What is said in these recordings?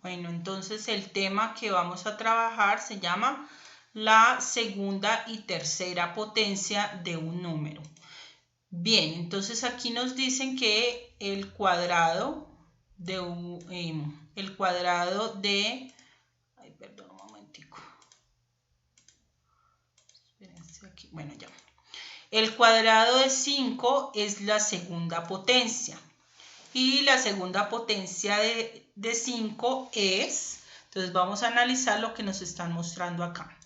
Bueno, entonces el tema que vamos a trabajar se llama la segunda y tercera potencia de un número. Bien, entonces aquí nos dicen que el cuadrado de ay, perdón un momentico. Espérense aquí. Bueno, ya. El cuadrado de 5 es la segunda potencia. Y la segunda potencia de 5 es, entonces vamos a analizar lo que nos están mostrando acá.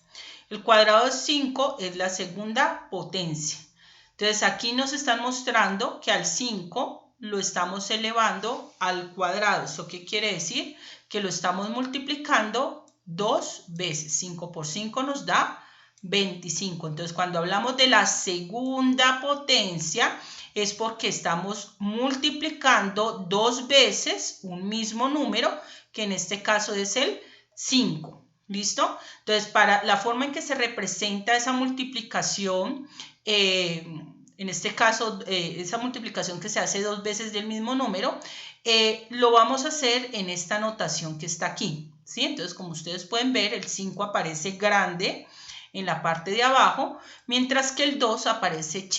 El cuadrado de 5 es la segunda potencia. Entonces aquí nos están mostrando que al 5 lo estamos elevando al cuadrado. ¿Eso qué quiere decir? Que lo estamos multiplicando 2 veces. 5 por 5 nos da 25. Entonces cuando hablamos de la segunda potencia es porque estamos multiplicando 2 veces un mismo número, que en este caso es el 5. ¿Listo? Entonces, para la forma en que se representa esa multiplicación, en este caso, esa multiplicación que se hace 2 veces del mismo número, lo vamos a hacer en esta notación que está aquí, ¿sí? Entonces, como ustedes pueden ver, el 5 aparece grande en la parte de abajo, mientras que el 2 aparece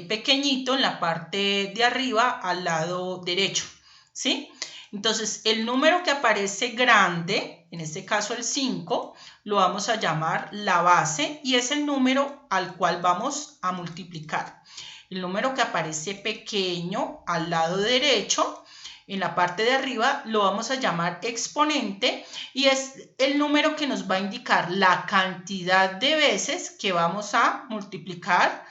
pequeñito en la parte de arriba al lado derecho, ¿sí? Entonces, el número que aparece grande, en este caso el 5, lo vamos a llamar la base y es el número al cual vamos a multiplicar. El número que aparece pequeño al lado derecho, en la parte de arriba, lo vamos a llamar exponente y es el número que nos va a indicar la cantidad de veces que vamos a multiplicar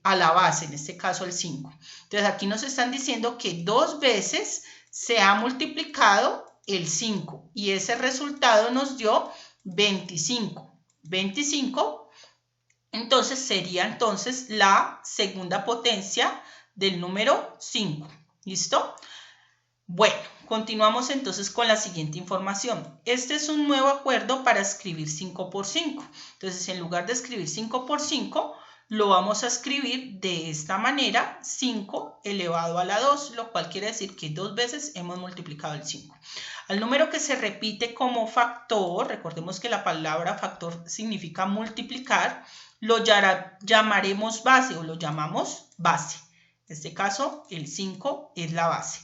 a la base, en este caso el 5. Entonces aquí nos están diciendo que 2 veces se ha multiplicado el 5 y ese resultado nos dio 25. 25, entonces sería entonces la segunda potencia del número 5. ¿Listo? Bueno, continuamos entonces con la siguiente información. Este es un nuevo acuerdo para escribir 5 por 5. Entonces, en lugar de escribir 5 por 5, lo vamos a escribir de esta manera, 5 elevado a la 2, lo cual quiere decir que 2 veces hemos multiplicado el 5. Al número que se repite como factor, recordemos que la palabra factor significa multiplicar, lo llamaremos base o lo llamamos base. En este caso, el 5 es la base.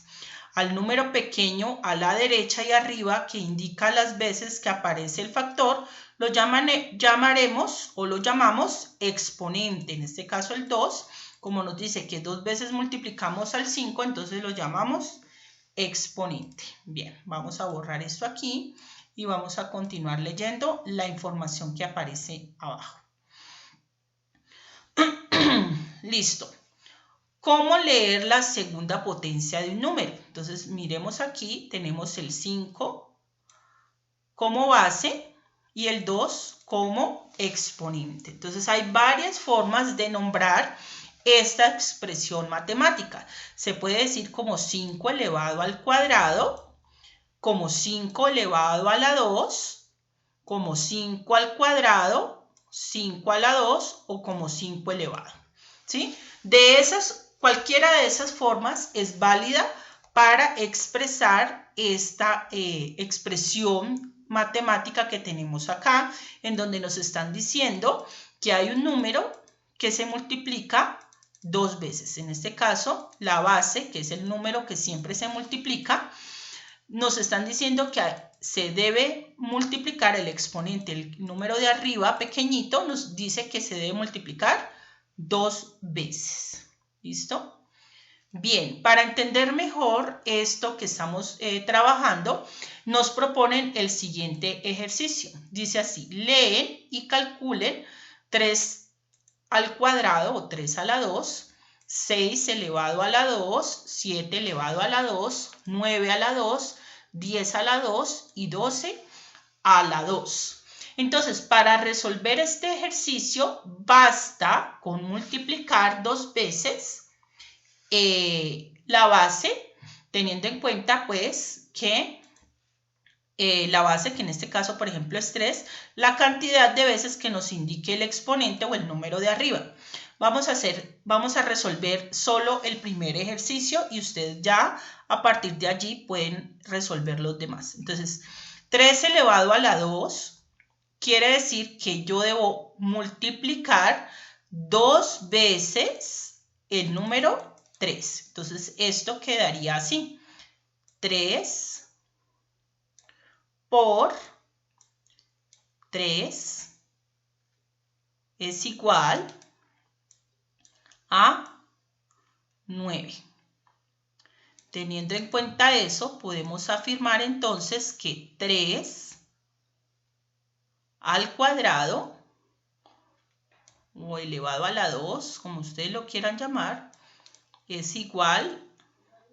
Al número pequeño a la derecha y arriba, que indica las veces que aparece el factor, lo llamaremos o lo llamamos exponente. En este caso el 2, como nos dice que 2 veces multiplicamos al 5, entonces lo llamamos exponente. Bien, vamos a borrar esto aquí y vamos a continuar leyendo la información que aparece abajo. Listo. ¿Cómo leer la segunda potencia de un número? Entonces, miremos aquí, tenemos el 5 como base y el 2 como exponente. Entonces, hay varias formas de nombrar esta expresión matemática. Se puede decir como 5 elevado al cuadrado, como 5 elevado a la 2, como 5 al cuadrado, 5 a la 2 o como 5 elevado. ¿Sí? Cualquiera de esas formas es válida para expresar esta expresión matemática que tenemos acá, en donde nos están diciendo que hay un número que se multiplica 2 veces. En este caso, la base, que es el número que siempre se multiplica, nos están diciendo que se debe multiplicar el exponente. El número de arriba, pequeñito, nos dice que se debe multiplicar 2 veces. ¿Listo? Bien, para entender mejor esto que estamos trabajando, nos proponen el siguiente ejercicio. Dice así: leen y calculen 3 al cuadrado o 3 a la 2, 6 elevado a la 2, 7 elevado a la 2, 9 a la 2, 10 a la 2 y 12 a la 2. Entonces, para resolver este ejercicio, basta con multiplicar 2 veces la base, teniendo en cuenta pues que la base, que en este caso por ejemplo es 3, la cantidad de veces que nos indique el exponente o el número de arriba. Vamos a resolver solo el primer ejercicio y ustedes ya a partir de allí pueden resolver los demás. Entonces, 3 elevado a la 2 quiere decir que yo debo multiplicar 2 veces el número 3. Entonces, esto quedaría así. 3 por 3 es igual a 9. Teniendo en cuenta eso, podemos afirmar entonces que 3 al cuadrado, o elevado a la 2, como ustedes lo quieran llamar, es igual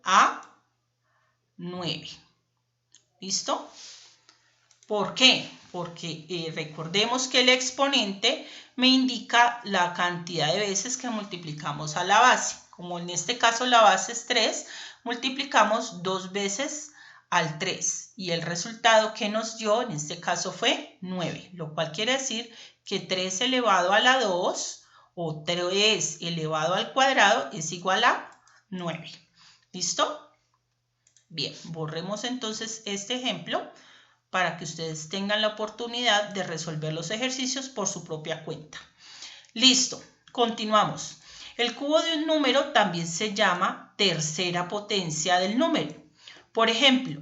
a 9. ¿Listo? ¿Por qué? Porque recordemos que el exponente me indica la cantidad de veces que multiplicamos a la base. Como en este caso la base es 3, multiplicamos 2 veces al 3 y el resultado que nos dio en este caso fue 9, lo cual quiere decir que 3 elevado a la 2 o 3 elevado al cuadrado es igual a 9. ¿Listo? Bien, borremos entonces este ejemplo para que ustedes tengan la oportunidad de resolver los ejercicios por su propia cuenta. Listo, continuamos. El cubo de un número también se llama tercera potencia del número. Por ejemplo,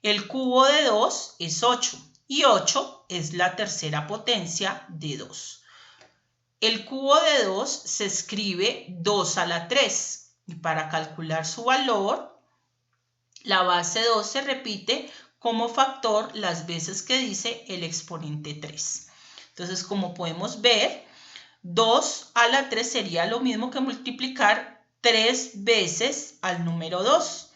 el cubo de 2 es 8 y 8 es la tercera potencia de 2. El cubo de 2 se escribe 2 a la 3 y para calcular su valor, la base 2 se repite como factor las veces que dice el exponente 3. Entonces, como podemos ver, 2 a la 3 sería lo mismo que multiplicar 3 veces al número 2.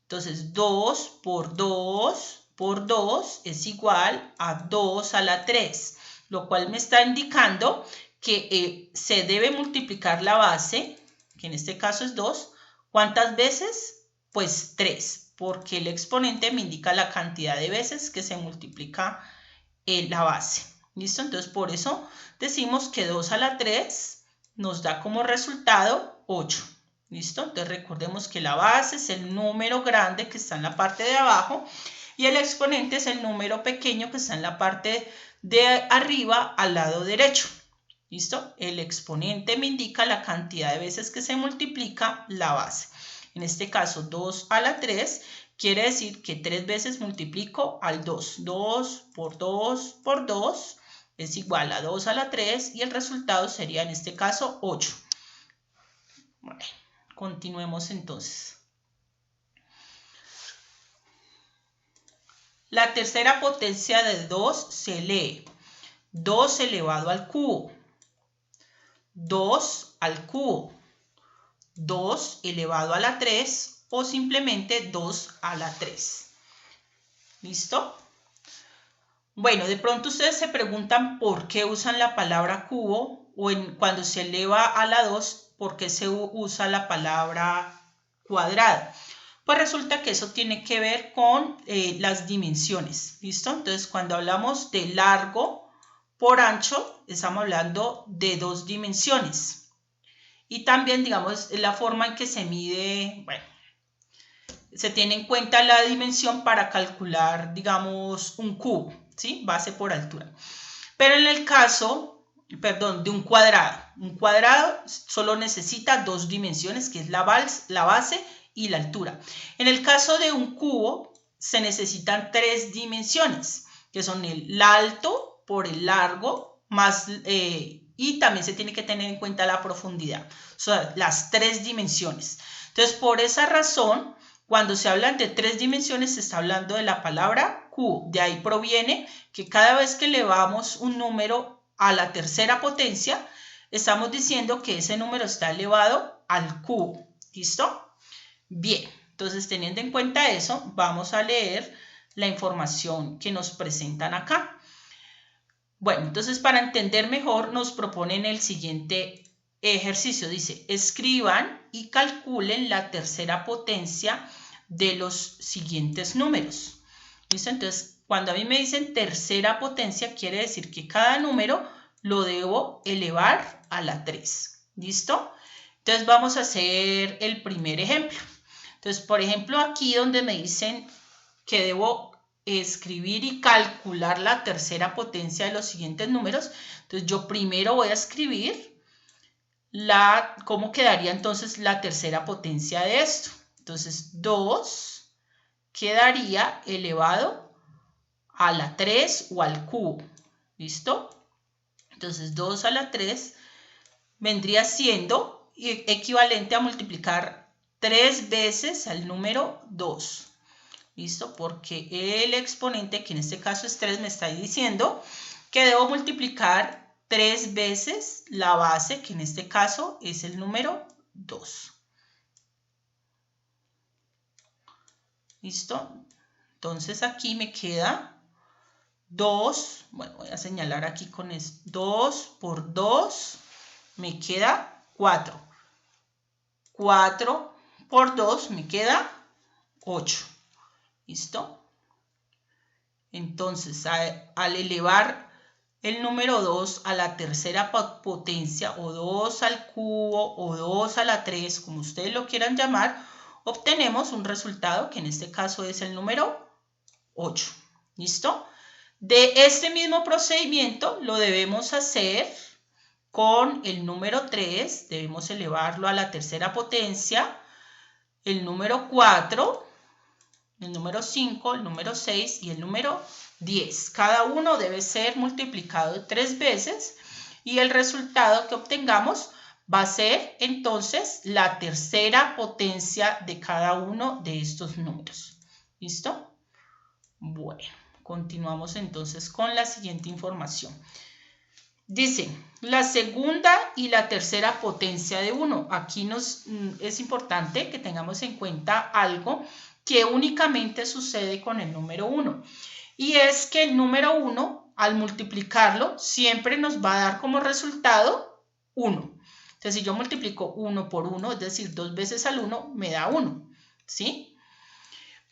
Entonces, 2 por 2 por 2 es igual a 2 a la 3, lo cual me está indicando que se debe multiplicar la base, que en este caso es 2. ¿Cuántas veces? Pues 3, porque el exponente me indica la cantidad de veces que se multiplica la base. ¿Listo? Entonces, por eso decimos que 2 a la 3 nos da como resultado 8. ¿Listo? Entonces, recordemos que la base es el número grande que está en la parte de abajo y el exponente es el número pequeño que está en la parte de arriba al lado derecho. ¿Listo? El exponente me indica la cantidad de veces que se multiplica la base. En este caso, 2 a la 3 quiere decir que 3 veces multiplico al 2. 2 por 2 por 2 es igual a 2 a la 3 y el resultado sería en este caso 8. Bueno, continuemos entonces. La tercera potencia de 2 se lee 2 elevado al cubo, 2 al cubo, 2 elevado a la 3 o simplemente 2 a la 3. ¿Listo? Bueno, de pronto ustedes se preguntan por qué usan la palabra cubo o cuando se eleva a la 2, por qué se usa la palabra cuadrado. Pues resulta que eso tiene que ver con las dimensiones. ¿Listo? Entonces, cuando hablamos de largo por ancho, estamos hablando de 2 dimensiones. Y también, digamos, la forma en que se mide, bueno, se tiene en cuenta la dimensión para calcular, digamos, un cubo, ¿sí? Base por altura. Pero en el caso, de un cuadrado solo necesita 2 dimensiones, que es la base y la altura. En el caso de un cubo, se necesitan 3 dimensiones, que son el alto por el largo, y también se tiene que tener en cuenta la profundidad. O sea, las 3 dimensiones. Entonces, por esa razón, cuando se hablan de 3 dimensiones, se está hablando de la palabra cubo. De ahí proviene que cada vez que elevamos un número a la tercera potencia, estamos diciendo que ese número está elevado al cubo. ¿Listo? Bien, entonces teniendo en cuenta eso, vamos a leer la información que nos presentan acá. Bueno, entonces para entender mejor nos proponen el siguiente ejercicio. Dice, escriban y calculen la tercera potencia de los siguientes números. ¿Listo? Entonces, cuando a mí me dicen tercera potencia, quiere decir que cada número lo debo elevar a la 3. ¿Listo? Entonces, vamos a hacer el primer ejemplo. Entonces, por ejemplo, aquí donde me dicen que debo escribir y calcular la tercera potencia de los siguientes números, entonces yo primero voy a escribir cómo quedaría entonces la tercera potencia de esto. Entonces, 2 quedaría elevado a la 3 o al cubo. ¿Listo? Entonces, 2 a la 3 vendría siendo equivalente a multiplicar 3 veces al número 2. ¿Listo? Porque el exponente, que en este caso es 3, me está diciendo que debo multiplicar 3 veces la base, que en este caso es el número 2. ¿Listo? Entonces aquí me queda 2, bueno, voy a señalar aquí con esto, 2 por 2, me queda 4. 4 por 2 me queda 8. ¿Listo? Entonces, al elevar el número 2 a la tercera potencia, o 2 al cubo, o 2 a la 3, como ustedes lo quieran llamar, obtenemos un resultado que en este caso es el número 8. ¿Listo? De este mismo procedimiento lo debemos hacer con el número 3, debemos elevarlo a la tercera potencia, el número 4, el número 5, el número 6 y el número 10. Cada uno debe ser multiplicado 3 veces y el resultado que obtengamos va a ser entonces la tercera potencia de cada uno de estos números. ¿Listo? Bueno, continuamos entonces con la siguiente información. Dice, la segunda y la tercera potencia de 1. Aquí es importante que tengamos en cuenta algo que únicamente sucede con el número 1. Y es que el número 1, al multiplicarlo, siempre nos va a dar como resultado 1. Entonces, si yo multiplico 1 por 1, es decir, 2 veces al 1, me da 1. ¿Sí?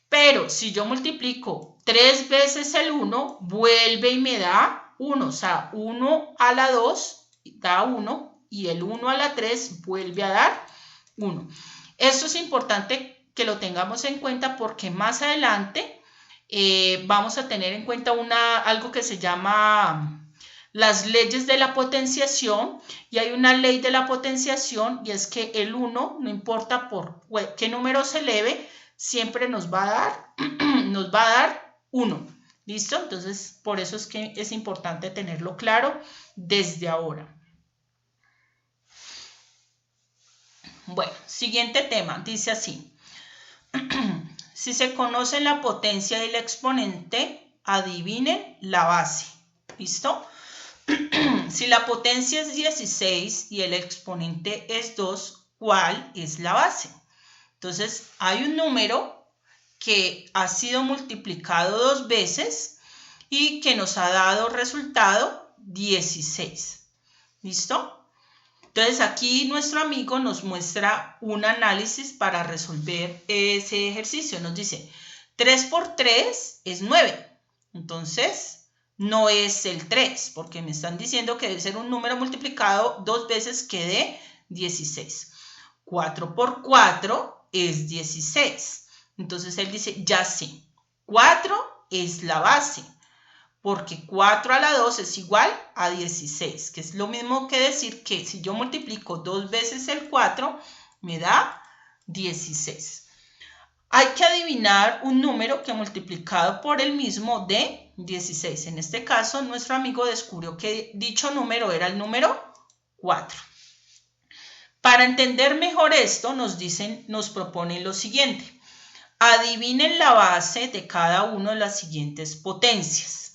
Pero si yo multiplico 3 veces el 1, vuelve y me da 1. O sea, 1 a la 2 da 1 y el 1 a la 3 vuelve a dar 1. Esto es importante que lo tengamos en cuenta porque más adelante vamos a tener en cuenta algo que se llama las leyes de la potenciación, y hay una ley de la potenciación y es que el 1, no importa por qué número se eleve, siempre nos va a dar 1. ¿Listo? Entonces, por eso es que es importante tenerlo claro desde ahora. Bueno, siguiente tema, dice así. Si se conoce la potencia del exponente, adivinen la base. ¿Listo? Si la potencia es 16 y el exponente es 2, ¿cuál es la base? Entonces, hay un número que ha sido multiplicado 2 veces y que nos ha dado resultado 16. ¿Listo? Entonces aquí nuestro amigo nos muestra un análisis para resolver ese ejercicio. Nos dice, 3 por 3 es 9. Entonces, no es el 3, porque me están diciendo que debe ser un número multiplicado 2 veces que dé 16. 4 por 4 es 16. Entonces él dice, ya sé, 4 es la base, porque 4 a la 2 es igual a 16, que es lo mismo que decir que si yo multiplico 2 veces el 4, me da 16. Hay que adivinar un número que multiplicado por el mismo dé 16. En este caso, nuestro amigo descubrió que dicho número era el número 4. Para entender mejor esto, nos proponen lo siguiente. Adivinen la base de cada una de las siguientes potencias.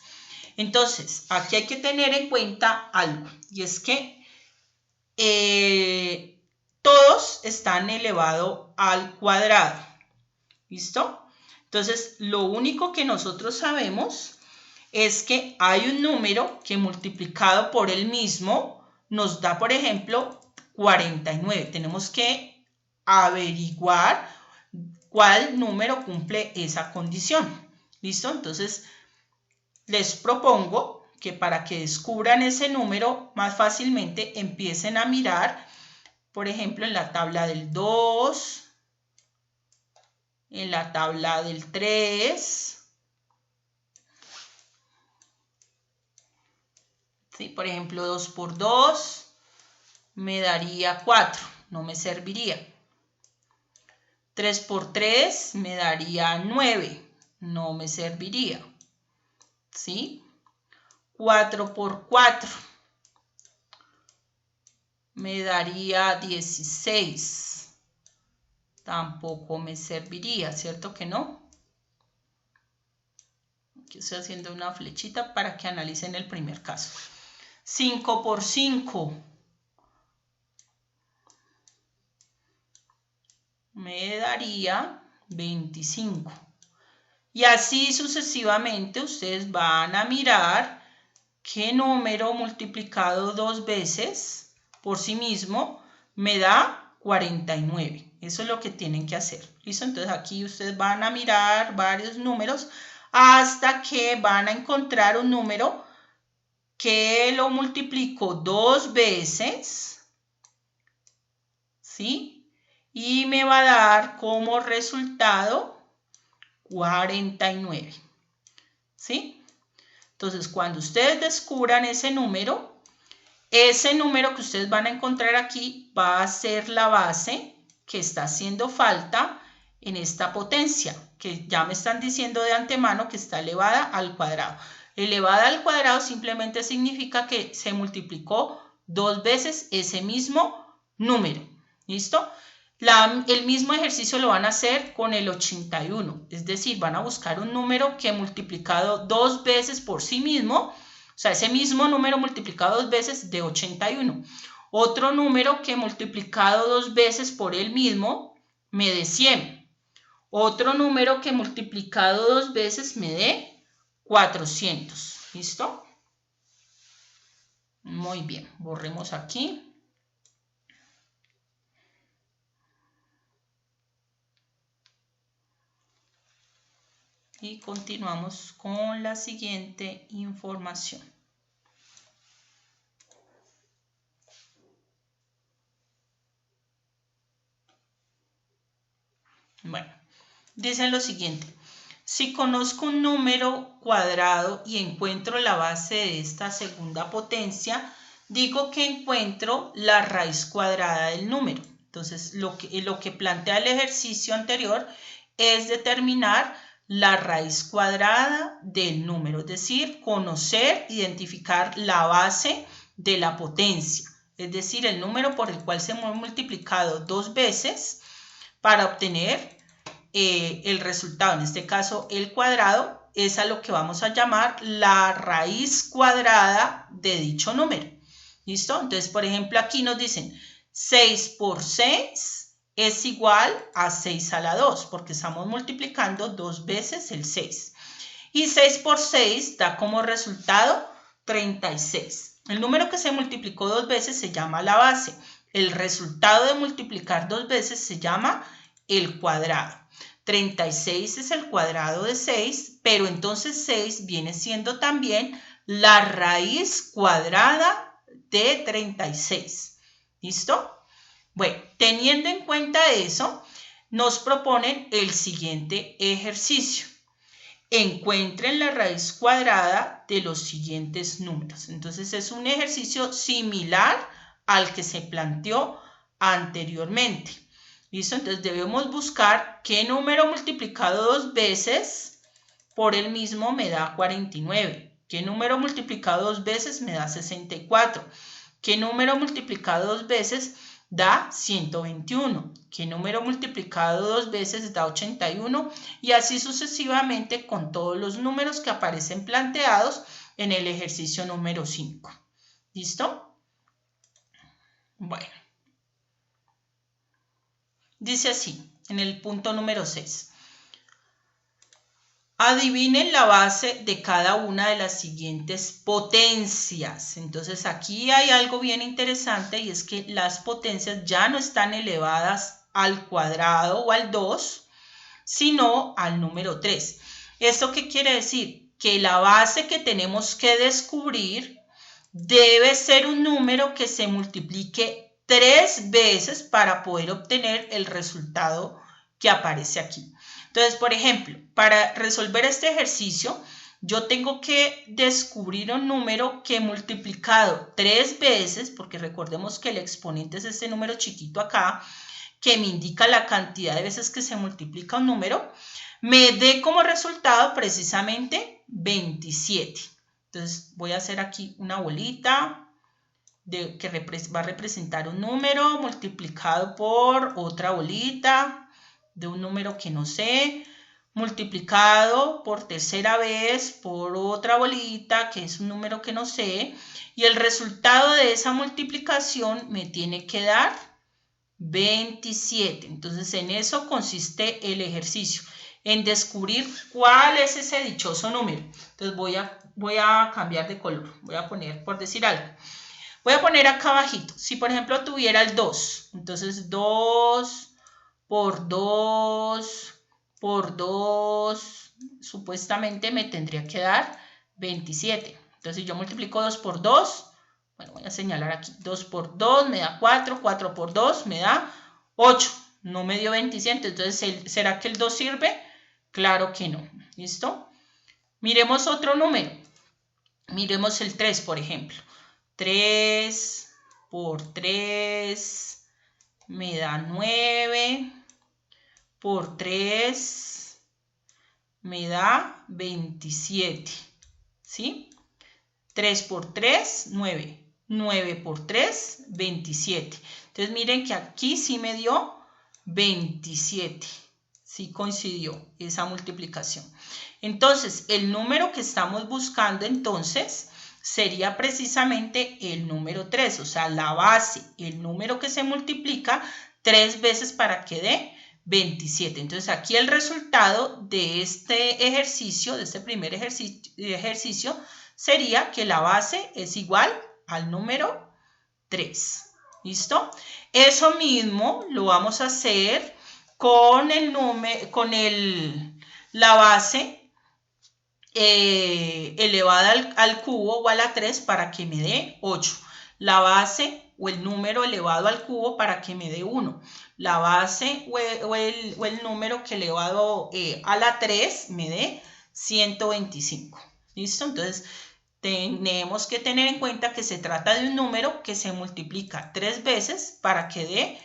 Entonces, aquí hay que tener en cuenta algo, y es que todos están elevados al cuadrado. ¿Listo? Entonces, lo único que nosotros sabemos es que hay un número que multiplicado por el mismo nos da, por ejemplo, 49. Tenemos que averiguar cuál número cumple esa condición. ¿Listo? Entonces, les propongo que para que descubran ese número más fácilmente empiecen a mirar, por ejemplo, en la tabla del 2, en la tabla del 3. ¿Sí? Por ejemplo, 2 por 2 me daría 4, no me serviría. 3 por 3 me daría 9, no me serviría. ¿Sí? 4 por 4 me daría 16. Tampoco me serviría, ¿cierto que no? Aquí estoy haciendo una flechita para que analicen el primer caso. 5 por 5 me daría 25. Y así sucesivamente ustedes van a mirar qué número multiplicado 2 veces por sí mismo me da 49. Eso es lo que tienen que hacer. ¿Listo? Entonces aquí ustedes van a mirar varios números hasta que van a encontrar un número que lo multiplico 2 veces, ¿sí? Y me va a dar como resultado 49, ¿sí? Entonces, cuando ustedes descubran ese número que ustedes van a encontrar aquí va a ser la base que está haciendo falta en esta potencia, que ya me están diciendo de antemano que está elevada al cuadrado. Elevada al cuadrado simplemente significa que se multiplicó 2 veces ese mismo número. ¿Listo? El mismo ejercicio lo van a hacer con el 81, es decir, van a buscar un número que multiplicado 2 veces por sí mismo, o sea, ese mismo número multiplicado 2 veces de 81. Otro número que multiplicado 2 veces por él mismo me dé 100. Otro número que multiplicado 2 veces me dé 400. ¿Listo? Muy bien, borremos aquí. Y continuamos con la siguiente información. Bueno, dice lo siguiente. Si conozco un número cuadrado y encuentro la base de esta segunda potencia, digo que encuentro la raíz cuadrada del número. Entonces, lo que plantea el ejercicio anterior es determinar la raíz cuadrada del número, es decir, conocer, identificar la base de la potencia, es decir, el número por el cual se hemos multiplicado 2 veces para obtener el resultado, en este caso el cuadrado, es a lo que vamos a llamar la raíz cuadrada de dicho número. ¿Listo? Entonces, por ejemplo, aquí nos dicen 6 por 6 es igual a 6 a la 2, porque estamos multiplicando 2 veces el 6. Y 6 por 6 da como resultado 36. El número que se multiplicó 2 veces se llama la base. El resultado de multiplicar 2 veces se llama el cuadrado. 36 es el cuadrado de 6, pero entonces 6 viene siendo también la raíz cuadrada de 36. ¿Listo? Bueno, teniendo en cuenta eso, nos proponen el siguiente ejercicio. Encuentren la raíz cuadrada de los siguientes números. Entonces es un ejercicio similar al que se planteó anteriormente. ¿Listo? Entonces debemos buscar qué número multiplicado 2 veces por el mismo me da 49. ¿Qué número multiplicado 2 veces me da 64? ¿Qué número multiplicado 2 veces da 121? ¿Qué número multiplicado 2 veces da 81? Y así sucesivamente con todos los números que aparecen planteados en el ejercicio número 5. ¿Listo? Bueno. Dice así, en el punto número 6. Adivinen la base de cada una de las siguientes potencias. Entonces aquí hay algo bien interesante y es que las potencias ya no están elevadas al cuadrado o al 2, sino al número 3. ¿Esto qué quiere decir? Que la base que tenemos que descubrir debe ser un número que se multiplique 3 veces para poder obtener el resultado que aparece aquí. Entonces, por ejemplo, para resolver este ejercicio, yo tengo que descubrir un número que multiplicado 3 veces, porque recordemos que el exponente es este número chiquito acá, que me indica la cantidad de veces que se multiplica un número, me dé como resultado precisamente 27. Entonces voy a hacer aquí una bolita que va a representar un número multiplicado por otra bolita de un número que no sé, multiplicado por tercera vez por otra bolita que es un número que no sé, y el resultado de esa multiplicación me tiene que dar 27. Entonces en eso consiste el ejercicio, en descubrir cuál es ese dichoso número. Entonces voy a cambiar de color, voy a poner, por decir algo, voy a poner acá abajito, si por ejemplo tuviera el 2, entonces 2 por 2 por 2, supuestamente me tendría que dar 27. Entonces si yo multiplico 2 por 2, bueno, voy a señalar aquí, 2 por 2 me da 4, 4 por 2 me da 8, no me dio 27, entonces ¿será que el 2 sirve? Claro que no, ¿listo? Miremos otro número, miremos el 3, por ejemplo. 3 por 3 me da 9, por 3 me da 27, ¿sí? 3 por 3, 9. 9 por 3, 27. Entonces miren que aquí sí me dio 27. Sí coincidió esa multiplicación. Entonces el número que estamos buscando entonces sería precisamente el número 3, o sea, la base, el número que se multiplica 3 veces para que dé 27. Entonces aquí el resultado de este ejercicio, de este primer ejercicio, sería que la base es igual al número 3. ¿Listo? Eso mismo lo vamos a hacer con la base elevada al cubo o a la 3 para que me dé 8. La base o el número elevado al cubo para que me dé 1. La base o el número que elevado a la 3 me dé 125. ¿Listo? Entonces, tenemos que tener en cuenta que se trata de un número que se multiplica 3 veces para que dé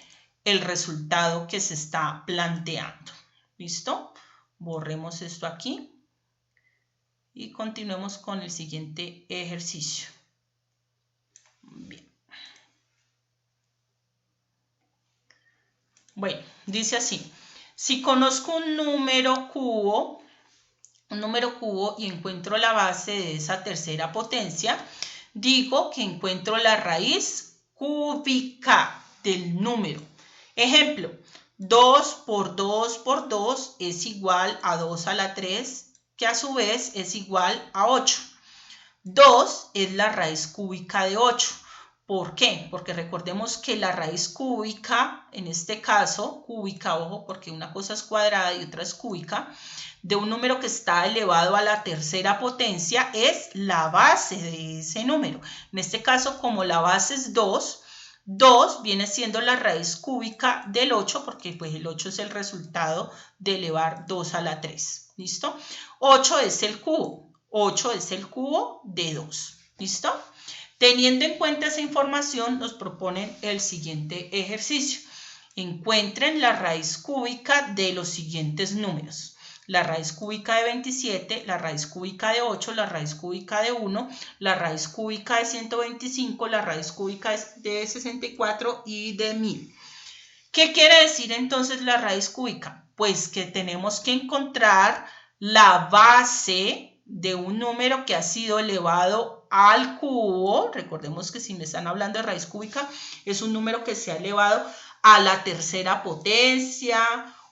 el resultado que se está planteando. ¿Listo? Borremos esto aquí. Y continuemos con el siguiente ejercicio. Bien. Bueno, dice así. Si conozco un número cubo y encuentro la base de esa tercera potencia, digo que encuentro la raíz cúbica del número. Ejemplo, 2 por 2 por 2 es igual a 2 a la 3, que a su vez es igual a 8. 2 es la raíz cúbica de 8. ¿Por qué? Porque recordemos que la raíz cúbica, en este caso, cúbica, ojo, porque una cosa es cuadrada y otra es cúbica, de un número que está elevado a la tercera potencia es la base de ese número. En este caso, como la base es 2, 2 viene siendo la raíz cúbica del 8, porque pues el 8 es el resultado de elevar 2 a la 3. ¿Listo? 8 es el cubo. 8 es el cubo de 2. ¿Listo? Teniendo en cuenta esa información, nos proponen el siguiente ejercicio. Encuentren la raíz cúbica de los siguientes números. La raíz cúbica de 27, la raíz cúbica de 8, la raíz cúbica de 1, la raíz cúbica de 125, la raíz cúbica de 64 y de 1000. ¿Qué quiere decir entonces la raíz cúbica? Pues que tenemos que encontrar la base de un número que ha sido elevado al cubo. Recordemos que si me están hablando de raíz cúbica, es un número que se ha elevado a la tercera potencia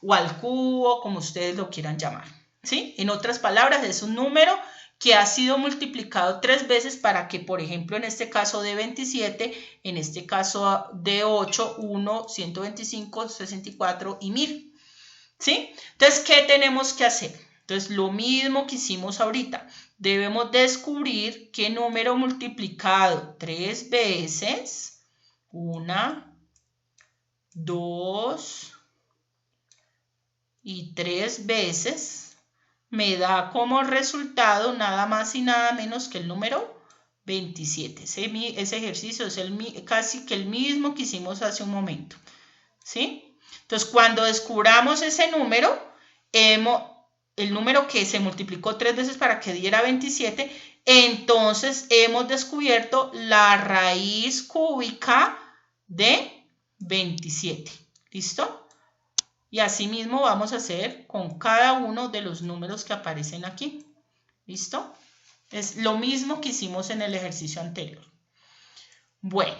o al cubo, como ustedes lo quieran llamar. ¿Sí? En otras palabras, es un número que ha sido multiplicado 3 veces para que, por ejemplo, en este caso de 27, en este caso de 8, 1, 125, 64 y 1000. ¿Sí? Entonces, ¿qué tenemos que hacer? Entonces, lo mismo que hicimos ahorita. Debemos descubrir qué número multiplicado 3 veces, 1, 2, y 3 veces me da como resultado nada más y nada menos que el número 27. Ese ejercicio es casi que el mismo que hicimos hace un momento, ¿sí? Entonces, cuando descubramos ese número, el número que se multiplicó 3 veces para que diera 27, entonces hemos descubierto la raíz cúbica de 27. ¿Listo? Y así mismo vamos a hacer con cada uno de los números que aparecen aquí. ¿Listo? Es lo mismo que hicimos en el ejercicio anterior. Bueno.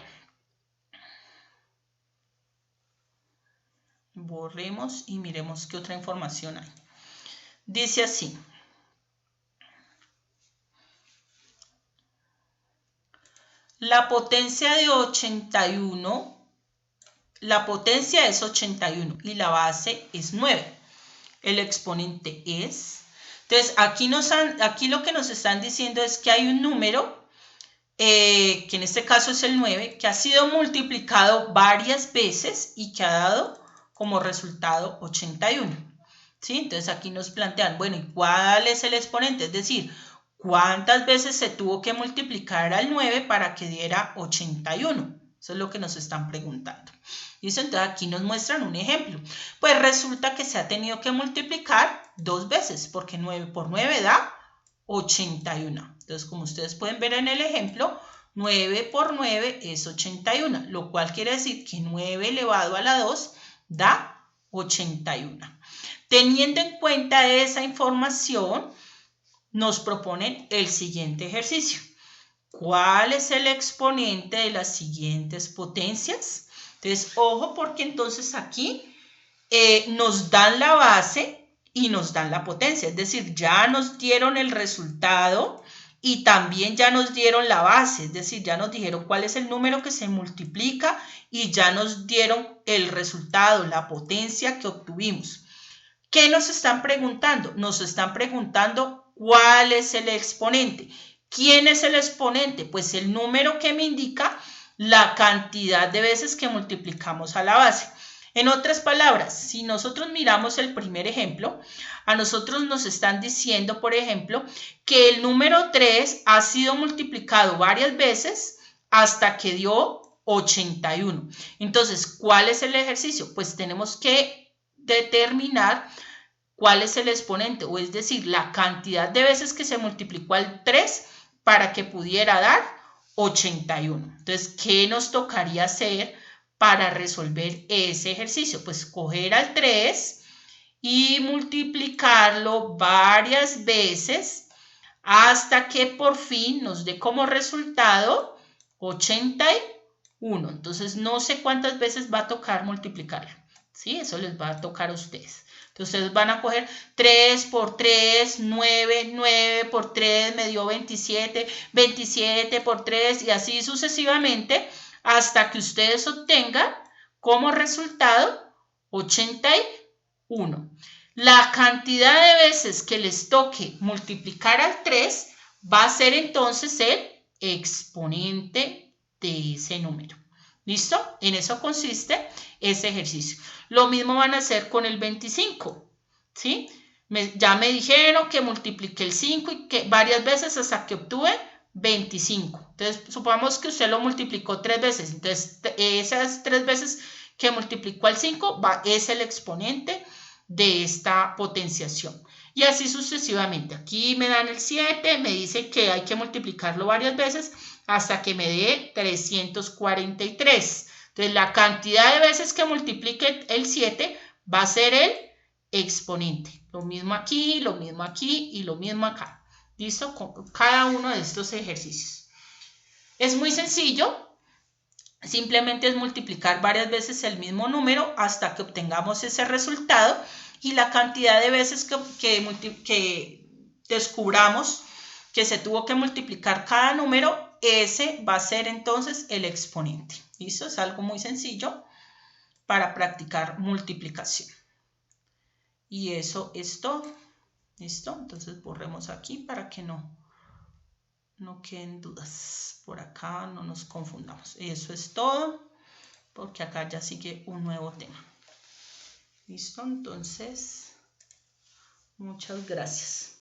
Borremos y miremos qué otra información hay. Dice así. La potencia de 81, la potencia es 81 y la base es 9. El exponente es... Entonces, aquí lo que nos están diciendo es que hay un número, que en este caso es el 9, que ha sido multiplicado varias veces y que ha dado como resultado 81. ¿Sí? Entonces, aquí nos plantean, bueno, ¿y cuál es el exponente? Es decir, ¿cuántas veces se tuvo que multiplicar al 9 para que diera 81? Eso es lo que nos están preguntando. ¿Listo? Entonces aquí nos muestran un ejemplo. Pues resulta que se ha tenido que multiplicar 2 veces, porque 9 por 9 da 81. Entonces, como ustedes pueden ver en el ejemplo, 9 por 9 es 81, lo cual quiere decir que 9 elevado a la 2 da 81. Teniendo en cuenta esa información, nos proponen el siguiente ejercicio. ¿Cuál es el exponente de las siguientes potencias? Entonces, ojo, porque entonces aquí nos dan la base y nos dan la potencia. Es decir, ya nos dieron el resultado y también ya nos dieron la base. Es decir, ya nos dijeron cuál es el número que se multiplica y ya nos dieron el resultado, la potencia que obtuvimos. ¿Qué nos están preguntando? Nos están preguntando cuál es el exponente. ¿Quién es el exponente? Pues el número que me indica la cantidad de veces que multiplicamos a la base. En otras palabras, si nosotros miramos el primer ejemplo, a nosotros nos están diciendo, por ejemplo, que el número 3 ha sido multiplicado varias veces hasta que dio 81. Entonces, ¿cuál es el ejercicio? Pues tenemos que determinar cuál es el exponente, o es decir, la cantidad de veces que se multiplicó al 3 para que pudiera dar 81. Entonces, ¿qué nos tocaría hacer para resolver ese ejercicio? Pues coger al 3 y multiplicarlo varias veces hasta que por fin nos dé como resultado 81. Entonces, no sé cuántas veces va a tocar multiplicarlo. ¿Sí? Eso les va a tocar a ustedes. Entonces, ustedes van a coger 3 por 3, 9, 9 por 3 me dio 27, 27 por 3 y así sucesivamente hasta que ustedes obtengan como resultado 81. La cantidad de veces que les toque multiplicar al 3 va a ser entonces el exponente de ese número. ¿Listo? En eso consiste ese ejercicio. Lo mismo van a hacer con el 25, ¿sí? Ya me dijeron que multipliqué el 5 y que varias veces hasta que obtuve 25. Entonces, supongamos que usted lo multiplicó 3 veces. Entonces, esas 3 veces que multiplicó al 5 es el exponente de esta potenciación. Y así sucesivamente. Aquí me dan el 7, me dice que hay que multiplicarlo varias veces hasta que me dé 343. Entonces, la cantidad de veces que multiplique el 7 va a ser el exponente. Lo mismo aquí y lo mismo acá. ¿Listo? Con cada uno de estos ejercicios. Es muy sencillo. Simplemente es multiplicar varias veces el mismo número hasta que obtengamos ese resultado y la cantidad de veces que descubramos que se tuvo que multiplicar cada número, ese va a ser entonces el exponente. ¿Listo? Es algo muy sencillo para practicar multiplicación. Y eso es todo. ¿Listo? Entonces borremos aquí para que no queden dudas. Por acá no nos confundamos. Eso es todo, porque acá ya sigue un nuevo tema. ¿Listo? Entonces Muchas gracias.